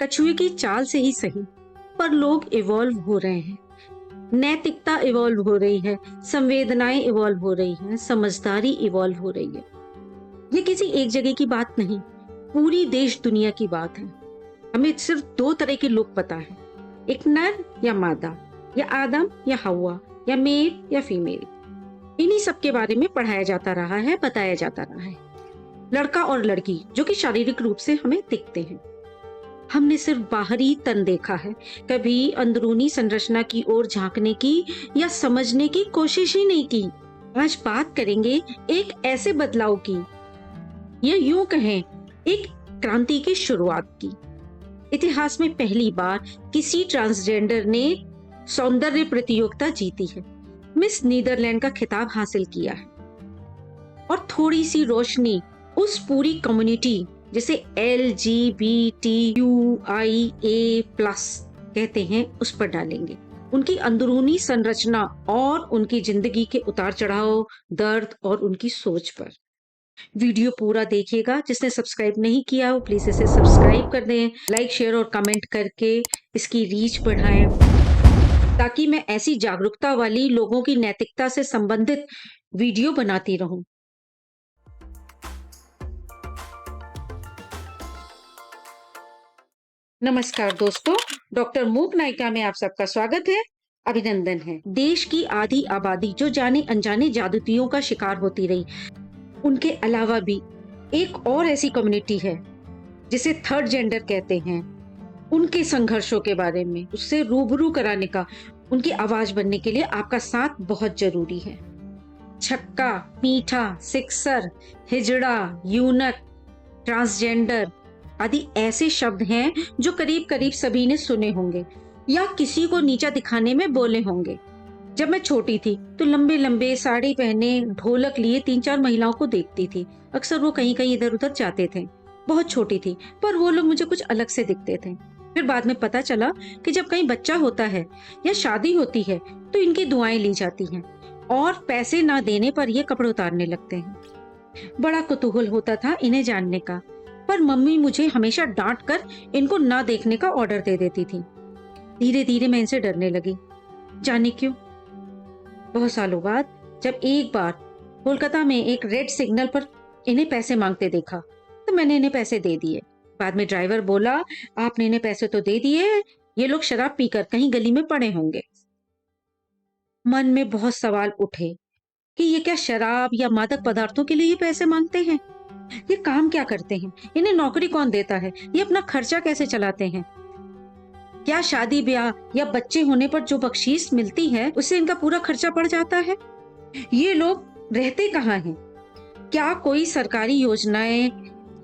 कछुए की चाल से ही सही, पर लोग इवॉल्व हो रहे हैं। नैतिकता इवॉल्व हो रही है, संवेदनाएं इवॉल्व हो रही हैं, समझदारी इवॉल्व हो रही है। ये किसी एक जगह की बात नहीं, पूरी देश दुनिया की बात है। हमें सिर्फ दो तरह के लोग पता है, एक नर या मादा, या आदम या हवा, या मेल या फीमेल। इन्हीं सब के बारे में पढ़ाया जाता रहा है, बताया जाता रहा है। लड़का और लड़की जो कि शारीरिक रूप से हमें दिखते हैं। हमने सिर्फ बाहरी तन देखा है, कभी अंदरूनी संरचना की ओर झांकने की या समझने की कोशिश ही नहीं की। आज बात करेंगे एक ऐसे बदलाव की, या यूं कहें एक क्रांति की शुरुआत की। इतिहास में पहली बार किसी ट्रांसजेंडर ने सौंदर्य प्रतियोगिता जीती है, मिस नीदरलैंड का खिताब हासिल किया है। और थोड़ी सी रोशनी उस पूरी कम्युनिटी जिसे LGBTQIA+ कहते हैं उस पर डालेंगे, उनकी अंदरूनी संरचना और उनकी जिंदगी के उतार चढ़ाव, दर्द और उनकी सोच पर। वीडियो पूरा देखिएगा। जिसने सब्सक्राइब नहीं किया हो प्लीज इसे सब्सक्राइब कर दें, लाइक शेयर और कमेंट करके इसकी रीच बढ़ाएं, ताकि मैं ऐसी जागरूकता वाली लोगों की नैतिकता से संबंधित वीडियो बनाती रहूं। नमस्कार दोस्तों, डॉक्टर मूक नायिका में आप सबका स्वागत है, अभिनंदन है। देश की आधी आबादी जो जाने अनजाने जादूतियों का शिकार होती रही, उनके अलावा भी एक और ऐसी कम्युनिटी है जिसे थर्ड जेंडर कहते हैं। उनके संघर्षों के बारे में, उससे रूबरू कराने का, उनकी आवाज बनने के लिए आपका साथ बहुत जरूरी है। छक्का, मीठा, सिक्सर, हिजड़ा, यूनक, ट्रांसजेंडर आदि ऐसे शब्द हैं जो करीब करीब सभी ने सुने होंगे या किसी को नीचा दिखाने में बोले होंगे। जब मैं छोटी थी तो लंबे लंबे साड़ी पहने ढोलक लिए 3-4 महिलाओं को देखती थी। अक्सर वो कहीं कहीं इधर उधर जाते थे। बहुत छोटी थी पर वो लोग मुझे कुछ अलग से दिखते थे। फिर बाद में पता चला कि जब कहीं बच्चा होता है या शादी होती है तो इनकी दुआएं ली जाती हैं और पैसे ना देने पर ये कपड़े उतारने लगते हैं। बड़ा कुतूहल होता था इन्हें जानने का, पर मम्मी मुझे हमेशा डांट कर इनको ना देखने का ऑर्डर दे देती थी। धीरे धीरे मैं इनसे डरने लगी, जाने क्यों। बहुत सालों बाद जब एक बार कोलकाता में एक रेड सिग्नल पर इन्हें पैसे मांगते देखा तो मैंने इन्हें पैसे दे दिए। बाद में ड्राइवर बोला, आपने इन्हें पैसे तो दे दिए, ये लोग शराब पीकर कहीं गली में पड़े होंगे। मन में बहुत सवाल उठे कि ये क्या शराब या मादक पदार्थों के लिए ये पैसे मांगते हैं? ये काम क्या करते हैं? इन्हें नौकरी कौन देता है? ये अपना खर्चा कैसे चलाते हैं? क्या शादी ब्याह या बच्चे होने पर जो बख्शीश मिलती है उससे इनका पूरा खर्चा पड़ जाता है? ये लोग रहते कहाँ हैं? क्या कोई सरकारी योजनाएं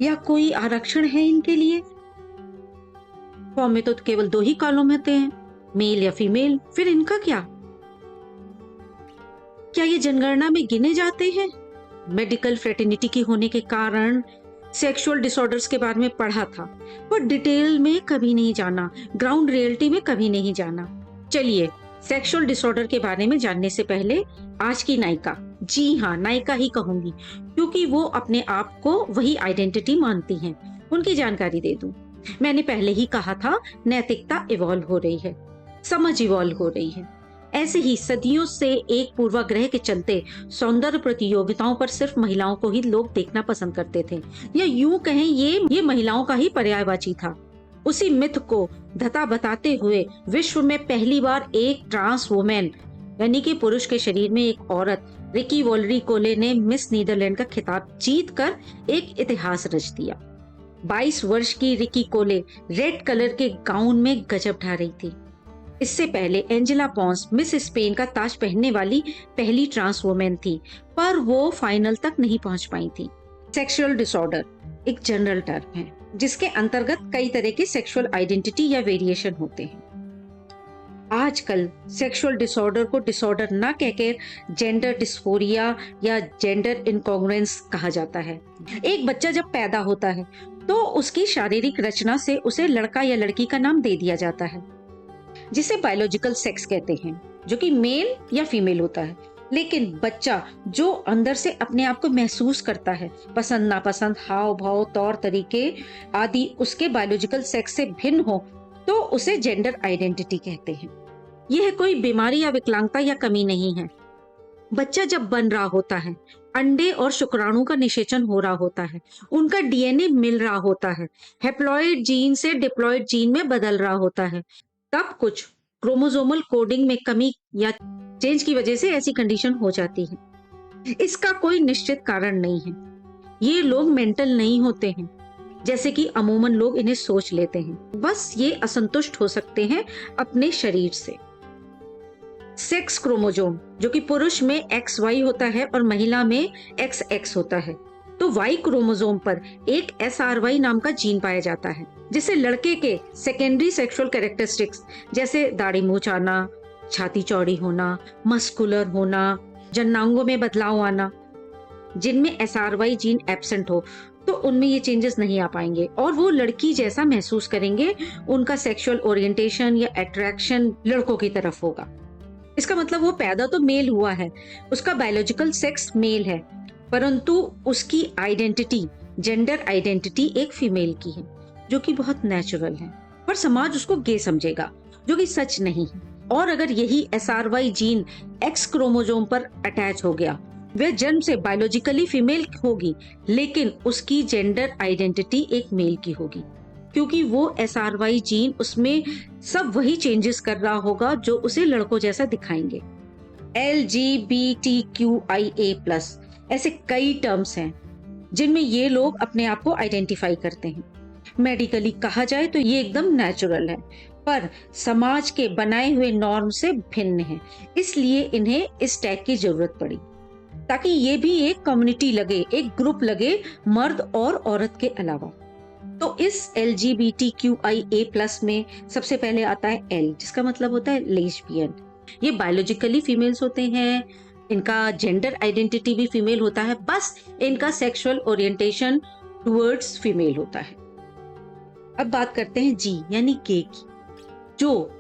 या कोई आरक्षण है इनके लिए? फॉर्म में तो केवल 2 ही कॉलम होते हैं, मेल या फीमेल। फिर इनका क्या? क्या ये जनगणना में गिने जाते हैं? मेडिकल फ्रेटर्निटी की होने के कारण सेक्सुअल डिसऑर्डर्स के बारे में पढ़ा था, पर डिटेल में कभी नहीं जाना, ग्राउंड रियलिटी में कभी नहीं जाना। चलिए, सेक्सुअल डिसऑर्डर के बारे में जानने से पहले आज की नायिका, जी हाँ नायिका ही कहूंगी क्योंकि वो अपने आप को वही आइडेंटिटी मानती हैं, उनकी जानकारी दे दूं। मैंने पहले ही कहा था, नैतिकता इवॉल्व हो रही है, समझ इवॉल्व हो रही है। ऐसे ही सदियों से एक पूर्वाग्रह के चलते सौंदर्य प्रतियोगिताओं पर सिर्फ महिलाओं को ही लोग देखना पसंद करते थे, या यूं कहें ये महिलाओं का ही पर्यायवाची था। उसी मिथ को धता बताते हुए विश्व में पहली बार एक ट्रांस वुमेन यानी कि पुरुष के शरीर में एक औरत, रिकी वॉलरी कोले ने मिस नीदरलैंड का खिताब जीतकर एक इतिहास रच दिया। 22 वर्ष की रिकी कोले रेड कलर के गाउन में गजब ढा रही थी। इससे पहले एंजेला पॉन्स मिस स्पेन का ताज पहनने वाली पहली ट्रांस वुमेन थी, पर वो फाइनल तक नहीं पहुंच पाई थी। सेक्सुअल डिसऑर्डर एक जनरल टर्म है जिसके अंतर्गत कई तरह के सेक्सुअल आइडेंटिटी या वेरिएशन होते हैं। आजकल सेक्सुअल डिसऑर्डर को डिसऑर्डर ना कहकर जेंडर डिस्फोरिया या जेंडर इनकॉन्ग्रुएंस कहा जाता है। एक बच्चा जब पैदा होता है तो उसकी शारीरिक रचना से उसे लड़का या लड़की का नाम दे दिया जाता है, जिसे बायोलॉजिकल सेक्स कहते हैं, जो कि मेल या फीमेल होता है। लेकिन बच्चा जो अंदर से अपने आप को महसूस करता है, पसंद नापसंद, हाव भाव, तौर तरीके आदि उसके बायोलॉजिकल सेक्स से भिन्न हो, तो उसे जेंडर आइडेंटिटी कहते हैं। यह कोई बीमारी या विकलांगता या कमी नहीं है। बच्चा जब बन रहा होता है, अंडे और शुक्राणु का निषेचन हो रहा होता है, उनका डीएनए मिल रहा होता है, हैप्लॉइड जीन से डिप्लॉइड जीन में बदल रहा होता है, तब कुछ क्रोमोसोमल कोडिंग में कमी या चेंज की वजह से ऐसी कंडीशन हो जाती है। इसका कोई निश्चित कारण नहीं है। ये लोग मेंटल नहीं होते हैं, जैसे कि अमूमन लोग इन्हें सोच लेते हैं। बस ये असंतुष्ट हो सकते हैं अपने शरीर से। सेक्स क्रोमोसोम, जो कि पुरुष में XY होता है और महिला में XX होता है, तो Y क्रोमोसोम पर एक SRY नाम का जीन पाया जाता है, जिसे लड़के के सेकेंडरी सेक्सुअल कैरेक्टरिस्टिक्स जैसे दाढ़ी मूंछ आना, छाती चौड़ी होना, मस्कुलर होना, जननांगों में बदलाव आना, जिनमें SRY जीन एब्सेंट हो तो उनमें ये चेंजेस नहीं आ पाएंगे और वो लड़की जैसा महसूस करेंगे। उनका सेक्सुअल ओरिएंटेशन या अट्रैक्शन लड़कों की तरफ होगा। इसका मतलब वो पैदा तो मेल हुआ है, उसका बायोलॉजिकल सेक्स मेल है, परंतु उसकी आइडेंटिटी, जेंडर आइडेंटिटी एक फीमेल की है, जो कि बहुत नेचुरल है, पर समाज उसको गे समझेगा, जो कि सच नहीं है। और अगर यही SRY जीन X क्रोमोसोम पर अटैच हो गया, वह जन्म से बायोलॉजिकली फीमेल होगी, लेकिन उसकी जेंडर आइडेंटिटी एक मेल की होगी, क्योंकि वो SRY जीन उसमें सब वही चेंजेस कर रहा होगा जो उसे लड़कों जैसा दिखाएंगे। LGBTQIA+, ऐसे कई टर्म्स हैं जिनमें ये लोग अपने आप को आइडेंटिफाई करते हैं। मेडिकली कहा जाए तो ये एकदम नेचुरल है, पर समाज के बनाए हुए नॉर्म से भिन्न है, इसलिए इन्हें इस टैग की जरूरत पड़ी, ताकि ये भी एक कम्युनिटी लगे, एक ग्रुप लगे, मर्द और औरत के अलावा। तो इस LGBTQIA+ में सबसे पहले आता है L, जिसका मतलब होता है लेस्बियन। ये बायोलॉजिकली फीमेल्स होते हैं, इनका जेंडर आइडेंटिटी भी फीमेल होता है, बस इनका सेक्सुअल ओरिएंटेशन टुवर्ड्स फीमेल होता है। अब बात करते हैं G यानी गे की, जो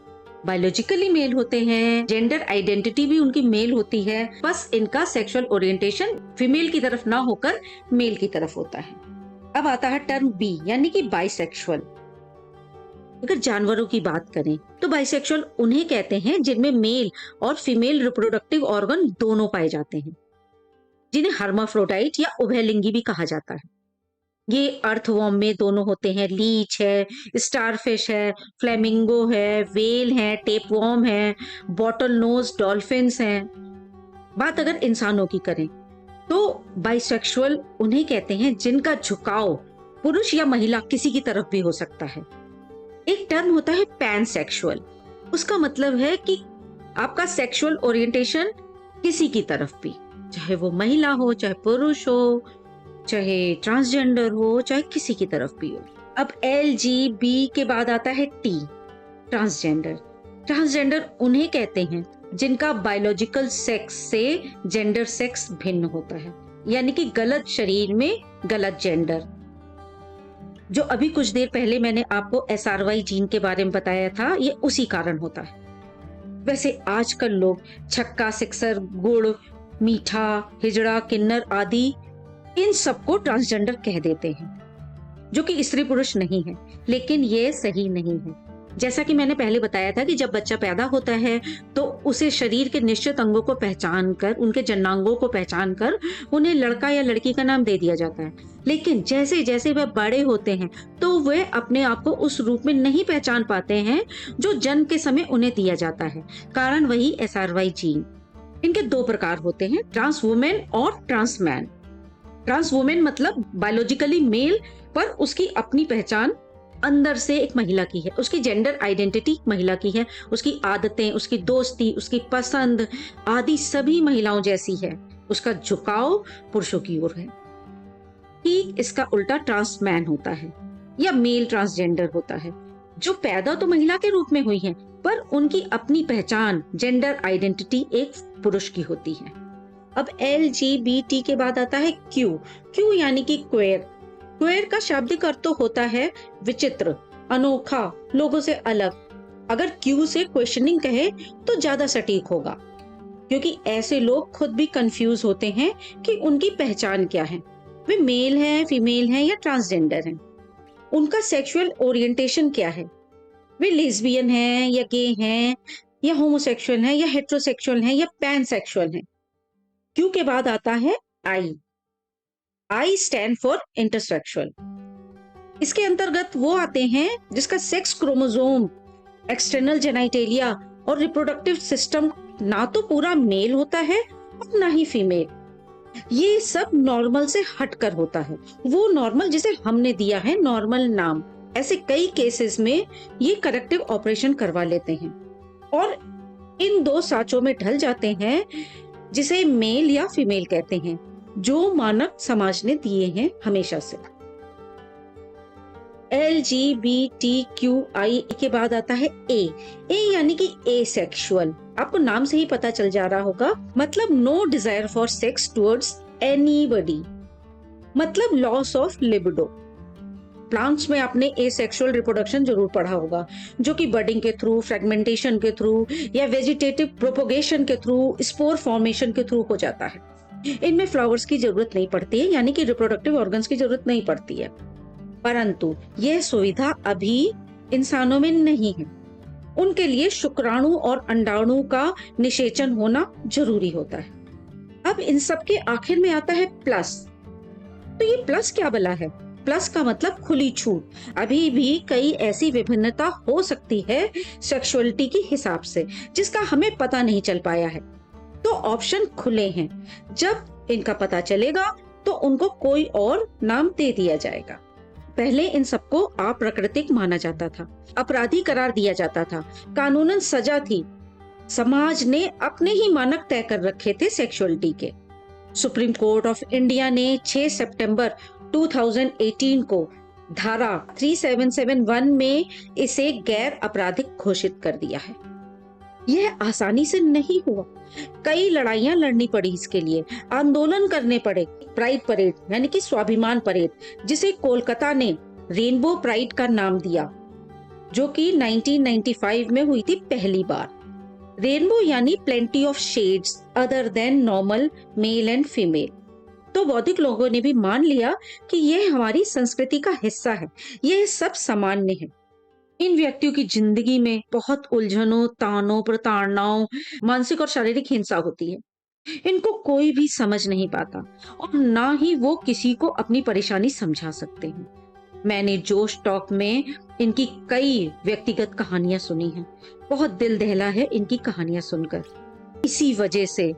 बायोलॉजिकली मेल होते हैं, जेंडर आइडेंटिटी भी उनकी मेल होती है, बस इनका सेक्सुअल ओरिएंटेशन फीमेल की तरफ ना होकर मेल की तरफ होता है। अब आता है टर्म B यानी कि बाइसेक्सुअल। अगर जानवरों की बात करें तो बाइसेक्सुअल उन्हें कहते हैं जिनमें मेल और फीमेल रिप्रोडक्टिव ऑर्गन दोनों पाए जाते हैं, जिन्हें हर्माफ्रोडाइट या उभयलिंगी भी कहा जाता है। ये अर्थवॉर्म में दोनों होते हैं, लीच है, स्टारफिश है, फ्लेमिंगो है, वेल है, टेपवॉर्म है, बॉटल नोज डॉल्फिन्स हैं। बात अगर इंसानों की करें तो बाइसेक्सुअल उन्हें कहते हैं जिनका झुकाव पुरुष या महिला किसी की तरफ भी हो सकता है। एक टर्म होता है पैनसेक्सुअल, उसका मतलब है कि आपका सेक्सुअल ओरिएंटेशन किसी की तरफ भी, चाहे वो महिला हो, चाहे पुरुष हो, चाहे ट्रांसजेंडर हो, चाहे किसी की तरफ भी हो। अब LGB के बाद आता है T, ट्रांसजेंडर। ट्रांसजेंडर उन्हें कहते हैं जिनका बायोलॉजिकल सेक्स से जेंडर सेक्स भिन्न होता है, यानी कि गलत शरीर में गलत जेंडर। जो अभी कुछ देर पहले मैंने आपको SRY जीन के बारे में बताया था, ये उसी कारण होता है। वैसे आजकल लोग छक्का, सिक्सर, गुड़, मीठा, हिजड़ा, किन्नर आदि इन सबको ट्रांसजेंडर कह देते हैं, जो कि स्त्री पुरुष नहीं है, लेकिन ये सही नहीं है। जैसा कि मैंने पहले बताया था कि जब बच्चा पैदा होता है तो उसे शरीर के निश्चित अंगों को पहचान कर, उनके जननांगों को पहचान कर उन्हें लड़का या लड़की का नाम दे दिया जाता है। लेकिन जैसे जैसे वह बड़े होते हैं तो वे अपने आप को उस रूप में नहीं पहचान पाते हैं जो जन्म के समय उन्हें दिया जाता है। कारण वही SRY जीन। इनके दो प्रकार होते हैं, ट्रांस वुमेन और ट्रांस मैन। ट्रांस वुमेन मतलब बायोलॉजिकली मेल पर उसकी अपनी पहचान अंदर से एक महिला की है, उसकी जेंडर आइडेंटिटी महिला की है, उसकी आदतें, उसकी दोस्ती, उसकी पसंद आदि सभी महिलाओं जैसी है, उसका झुकाव पुरुषों की ओर है। ठीक इसका उल्टा ट्रांस मैन होता है या मेल ट्रांसजेंडर होता है, जो पैदा तो महिला के रूप में हुई है, पर उनकी अपनी पहचान, जेंडर आइडेंटिटी एक पुरुष की होती है। अब LGBT के बाद आता है Q यानी कि क्वेयर। क्वेयर का शाब्दिक अर्थ तो होता है विचित्र, अनोखा, लोगों से अलग। अगर Q से क्वेश्चनिंग कहे तो ज्यादा सटीक होगा। क्योंकि ऐसे लोग खुद भी कंफ्यूज होते हैं कि उनकी पहचान क्या है, वे मेल हैं, फीमेल हैं या ट्रांसजेंडर हैं। उनका सेक्सुअल ओरिएंटेशन क्या है, वे लेस्बियन हैं या गे हैं या होमोसेक्सुअल हैं या हेटेरोसेक्सुअल हैं या पैनसेक्सुअल हैं। क्यू के बाद आता है आई। I stand for इंटरसेक्सुअल। इसके अंतर्गत वो आते हैं जिसका सेक्स क्रोमोसोम, एक्सटर्नल जेनाइटेलिया और रिप्रोडक्टिव सिस्टम ना तो पूरा मेल होता है और ना ही फीमेल। ये सब नॉर्मल से हटकर होता है, वो नॉर्मल जिसे हमने दिया है नॉर्मल नाम। ऐसे कई केसेस में ये करेक्टिव ऑपरेशन करवा लेते हैं और इन दो साँचों में ढल जाते हैं जिसे मेल या फीमेल कहते हैं, जो मानव समाज ने दिए हैं हमेशा से। LGBTQI के बाद आता है ए यानी कि एसेक्सुअल। आपको नाम से ही पता चल जा रहा होगा, मतलब no desire for sex towards anybody, मतलब लॉस ऑफ लिबिडो। प्लांट्स में आपने एसेक्सुअल रिप्रोडक्शन जरूर पढ़ा होगा, जो कि बडिंग के थ्रू, फ्रेगमेंटेशन के थ्रू या वेजिटेटिव प्रोपोगेशन के थ्रू, स्पोर फॉर्मेशन के थ्रू हो जाता है। इनमें फ्लावर्स की जरूरत नहीं पड़ती है, यानी कि रिप्रोडक्टिव ऑर्गन्स की जरूरत नहीं पड़ती है। परंतु यह सुविधा अभी इंसानों में नहीं है। उनके लिए शुक्राणु और अंडाणु का निषेचन होना जरूरी होता है। अब इन सब के आखिर में आता है प्लस। तो ये प्लस क्या भला है? प्लस का मतलब खुली छूट। अभी भी कई ऐसी विभिन्नता हो सकती है सेक्सुअलिटी के हिसाब से, जिसका हमें पता नहीं चल पाया है। तो ऑप्शन खुले हैं, जब इनका पता चलेगा तो उनको कोई और नाम दे दिया जाएगा। पहले इन सबको अप्राकृतिक माना जाता था, अपराधी करार दिया जाता था, कानूनन सजा थी। समाज ने अपने ही मानक तय कर रखे थे सेक्सुअलिटी के। सुप्रीम कोर्ट ऑफ इंडिया ने 6 सितंबर 2018 को धारा 3771 में इसे गैर आपराधिक घोषित कर दिया है। यह आसानी से नहीं हुआ, कई लड़ाइयां लड़नी पड़ी इसके लिए, आंदोलन करने पड़े। प्राइड परेड यानी कि स्वाभिमान परेड, जिसे कोलकाता ने रेनबो प्राइड का नाम दिया, जो कि 1995 में हुई थी पहली बार। रेनबो यानी plenty of shades other than normal male and female. तो बौद्धिक लोगों ने भी मान लिया कि यह हमारी संस्कृति का हिस्सा है, यह सब सामान्य है। इन व्यक्तियों की जिंदगी में बहुत उलझनों, तानों, प्रताड़नाओं, मानसिक और शारीरिक हिंसा होती है। इनको कोई भी समझ नहीं पाता और ना ही वो किसी को अपनी परेशानी समझा सकते हैं। मैंने जोश टॉक में इनकी कई व्यक्तिगत कहानियां सुनी हैं, बहुत दिल दहला है इनकी कहानियां सुनकर। इसी वजह से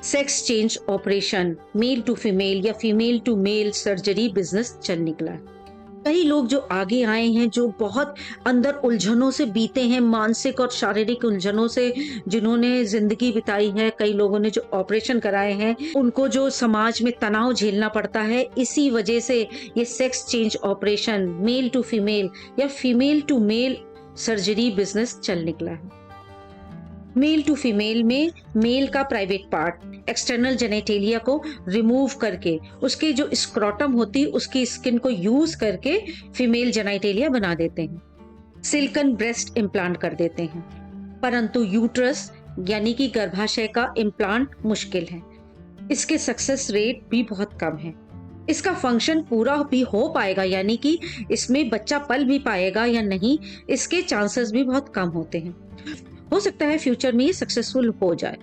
sex change operation, male to female या female to male surgery business चल निकला है। कई लोग जो आगे आए हैं, जो बहुत अंदर उलझनों से बीते हैं, मानसिक और शारीरिक उलझनों से जिन्होंने जिंदगी बिताई है, कई लोगों ने जो ऑपरेशन कराए हैं, उनको जो समाज में तनाव झेलना पड़ता है, इसी वजह से ये sex change operation, male to female या female to male surgery business चल निकला है। मेल टू फीमेल में मेल का प्राइवेट पार्ट, एक्सटर्नल जेनेटेलिया को रिमूव करके, उसके जो स्क्रोटम होती है उसकी स्किन को यूज करके फीमेल जेनेटेलिया बना देते हैं। सिलिकॉन ब्रेस्ट इम्प्लांट कर देते हैं। परंतु यूट्रस यानी कि गर्भाशय का इम्प्लांट मुश्किल है। इसके सक्सेस रेट भी बहुत कम है। इसका फंक्शन पूरा भी हो पाएगा, यानी कि इसमें बच्चा पल भी पाएगा या नहीं, इसके चांसेस भी बहुत कम होते हैं। हो सकता है फ्यूचर में ये सक्सेसफुल हो जाए।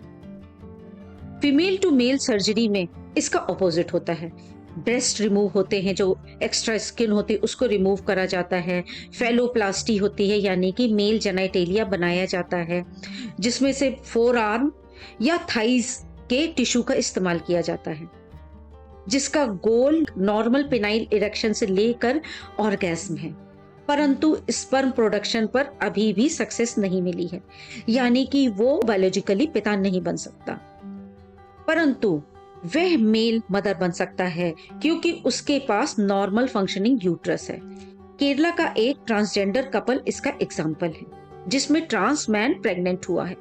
फीमेल टू मेल सर्जरी में इसका ऑपोजिट होता है। ब्रेस्ट रिमूव होते हैं, जो एक्स्ट्रा स्किन होती है उसको रिमूव करा जाता है। फेलोप्लास्टी होती है, यानी कि मेल जेनेटेलिया बनाया जाता है, जिसमें से फोर आर्म या थाइज के टिश्यू का इस्तेमाल किया जाता है, जिसका गोल नॉर्मल पेनाइल इरेक्शन से लेकर ऑर्गेज्म है। परंतु स्पर्म प्रोडक्शन पर अभी भी सक्सेस नहीं मिली है, यानी कि वो बायोलॉजिकली पिता नहीं बन सकता, परंतु वह मेल मदर बन सकता है क्योंकि उसके पास नॉर्मल फंक्शनिंग यूट्रस है। केरला का एक ट्रांसजेंडर कपल इसका एग्जाम्पल है, जिसमें ट्रांस मैन प्रेग्नेंट हुआ है।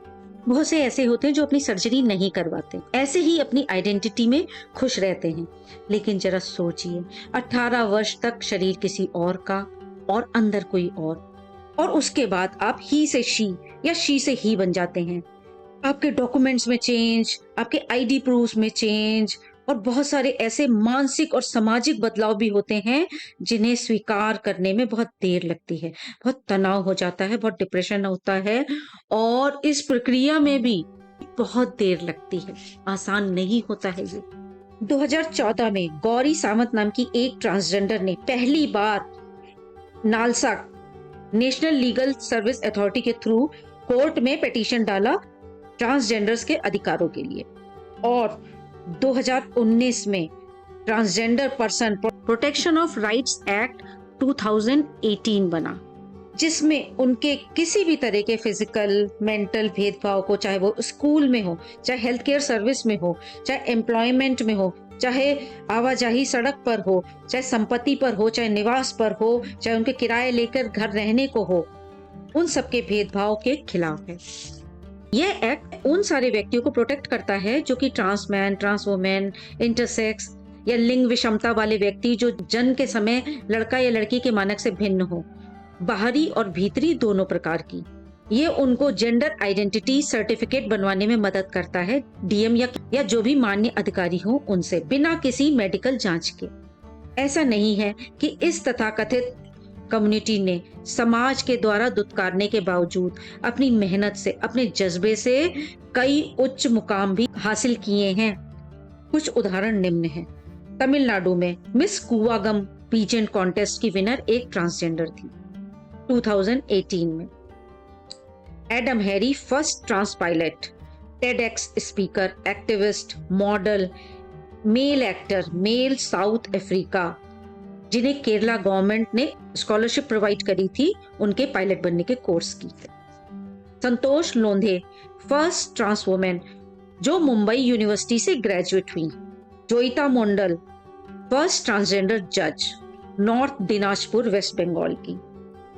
बहुत से ऐसे होते हैं जो अपनी सर्जरी नहीं करवाते, ऐसे ही अपनी आइडेंटिटी में खुश रहते हैं। लेकिन जरा सोचिए, 18 वर्ष तक शरीर किसी और का और अंदर कोई और उसके बाद आप ही से शी या शी से ही बन जाते हैं। आपके डॉक्यूमेंट्स में चेंज, आपके आईडी प्रूफ्स में चेंज और बहुत सारे ऐसे मानसिक और सामाजिक बदलाव भी होते हैं जिन्हें स्वीकार करने में बहुत देर लगती है, बहुत तनाव हो जाता है, बहुत डिप्रेशन होता है और इस प्रक्रिया में भी बहुत देर लगती है। आसान नहीं होता है ये। 2014 में गौरी सावंत नाम की एक ट्रांसजेंडर ने पहली बार NALSA national legal service authority के थ्रू कोर्ट में पिटीशन डाला ट्रांसजेंडर्स के अधिकारों के लिए और 2019 में transgender person protection of rights act 2018 बना, जिसमें उनके किसी भी तरह के फिजिकल मेंटल भेदभाव को, चाहे वो स्कूल में हो, चाहे हेल्थ केयर सर्विस में हो, चाहे एम्प्लॉयमेंट में हो, चाहे आवाजाही सड़क पर हो, चाहे संपत्ति पर हो, चाहे निवास पर हो, चाहे उनके किराए लेकर घर रहने को हो, उन सबके भेदभाव के खिलाफ है। यह एक्ट उन सारे व्यक्तियों को प्रोटेक्ट करता है जो कि ट्रांसमैन, ट्रांस वुमेन, इंटरसेक्स या लिंग विषमता वाले व्यक्ति जो जन्म के समय लड़का या लड़की के मानक से भिन्न हो, बाहरी और भीतरी दोनों प्रकार की। ये उनको जेंडर आइडेंटिटी सर्टिफिकेट बनवाने में मदद करता है, डीएम या जो भी मान्य अधिकारी हो उनसे, बिना किसी मेडिकल जांच के। ऐसा नहीं है कि इस तथाकथित कम्युनिटी ने समाज के द्वारा दुत्कारने के बावजूद अपनी मेहनत से, अपने जज्बे से कई उच्च मुकाम भी हासिल किए हैं। कुछ उदाहरण निम्न हैं। तमिलनाडु में मिस कुवागम पीजेंट कॉन्टेस्ट की विनर एक ट्रांसजेंडर थी 2018 में। Adam Harry first trans pilot, TEDx speaker, activist, model, male actor, male South Africa, जिन्हें केरला गवर्नमेंट ने स्कॉलरशिप प्रोवाइड करी थी उनके पायलट बनने के कोर्स की। Santosh Londhe first trans women जो मुंबई यूनिवर्सिटी से ग्रेजुएट हुई। जोईता मंडल फर्स्ट ट्रांसजेंडर जज, नॉर्थ दिनाजपुर, वेस्ट बंगाल की।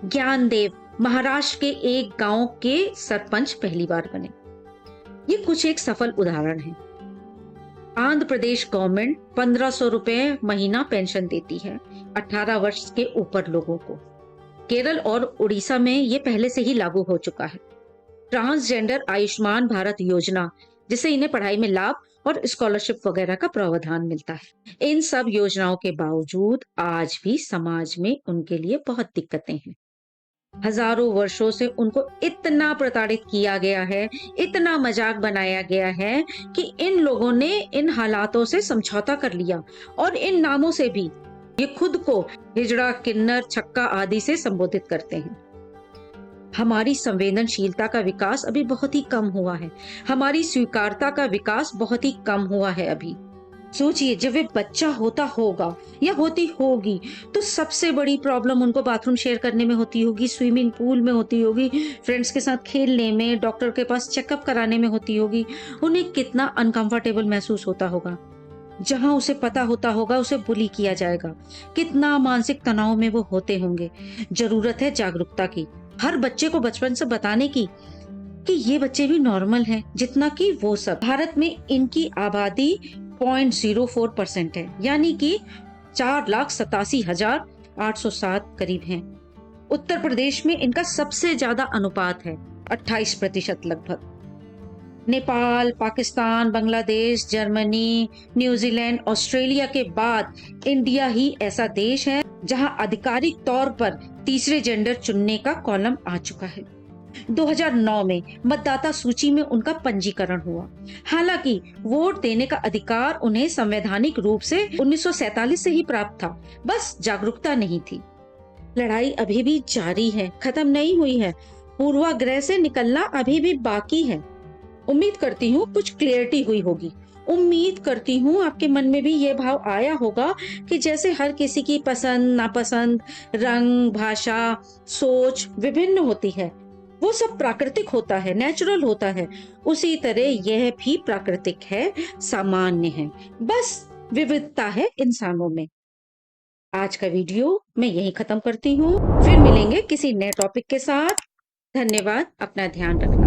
ज्ञानदेव महाराष्ट्र के एक गांव के सरपंच पहली बार बने। ये कुछ एक सफल उदाहरण है। आंध्र प्रदेश गवर्नमेंट 1500 रुपए महीना पेंशन देती है 18 वर्ष के ऊपर लोगों को। केरल और उड़ीसा में ये पहले से ही लागू हो चुका है। ट्रांसजेंडर आयुष्मान भारत योजना, जिससे इन्हें पढ़ाई में लाभ और स्कॉलरशिप वगैरह का प्रावधान मिलता है। इन सब योजनाओं के बावजूद आज भी समाज में उनके लिए बहुत दिक्कतें हैं। हजारों वर्षों से उनको इतना प्रताड़ित किया गया है, इतना मजाक बनाया गया है कि इन लोगों ने इन हालातों से समझौता कर लिया और इन नामों से भी ये खुद को हिजड़ा, किन्नर, छक्का आदि से संबोधित करते हैं। हमारी संवेदनशीलता का विकास अभी बहुत ही कम हुआ है। हमारी स्वीकारता का विकास बहुत ही कम हुआ है अभी। सोचिए, जब वे बच्चा होता होगा या होती होगी तो सबसे बड़ी प्रॉब्लम उनको बाथरूम शेयर करने में होती होगी, स्विमिंग पूल में होती होगी, फ्रेंड्स के साथ खेलने में, डॉक्टर के पास चेकअप कराने में होती होगी। उन्हें कितना अनकंफर्टेबल महसूस होता होगा। जहां उसे पता होता होगा उसे बुली किया जाएगा, कितना मानसिक तनाव में वो होते होंगे। जरूरत है जागरूकता की, हर बच्चे को बचपन से बताने की कि ये बच्चे भी नॉर्मल हैं जितना कि वो सब। भारत में इनकी आबादी 0.04% है, यानी कि 4,87,807 करीब हैं। उत्तर प्रदेश में इनका सबसे ज्यादा अनुपात है, 28% लगभग। Nepal, Pakistan, Bangladesh, Germany, New Zealand, Australia के बाद इंडिया ही ऐसा देश है जहां आधिकारिक तौर पर तीसरे जेंडर चुनने का कॉलम आ चुका है। 2009 में मतदाता सूची में उनका पंजीकरण हुआ। हालांकि वोट देने का अधिकार उन्हें संवैधानिक रूप से 1947 से ही प्राप्त था, बस जागरूकता नहीं थी। लड़ाई अभी भी जारी है, खत्म नहीं हुई है। पूर्वाग्रह से निकलना अभी भी बाकी है। उम्मीद करती हूँ कुछ क्लियरिटी हुई होगी। उम्मीद करती हूँ आपके मन में भी ये भाव आया होगा कि जैसे हर किसी की पसंद, नापसंद, रंग, भाषा, सोच विभिन्न होती है, वो सब प्राकृतिक होता है, नेचुरल होता है, उसी तरह यह भी प्राकृतिक है, सामान्य है। बस विविधता है इंसानों में। आज का वीडियो मैं यही खत्म करती हूँ। फिर मिलेंगे किसी नए टॉपिक के साथ। धन्यवाद, अपना ध्यान रखना।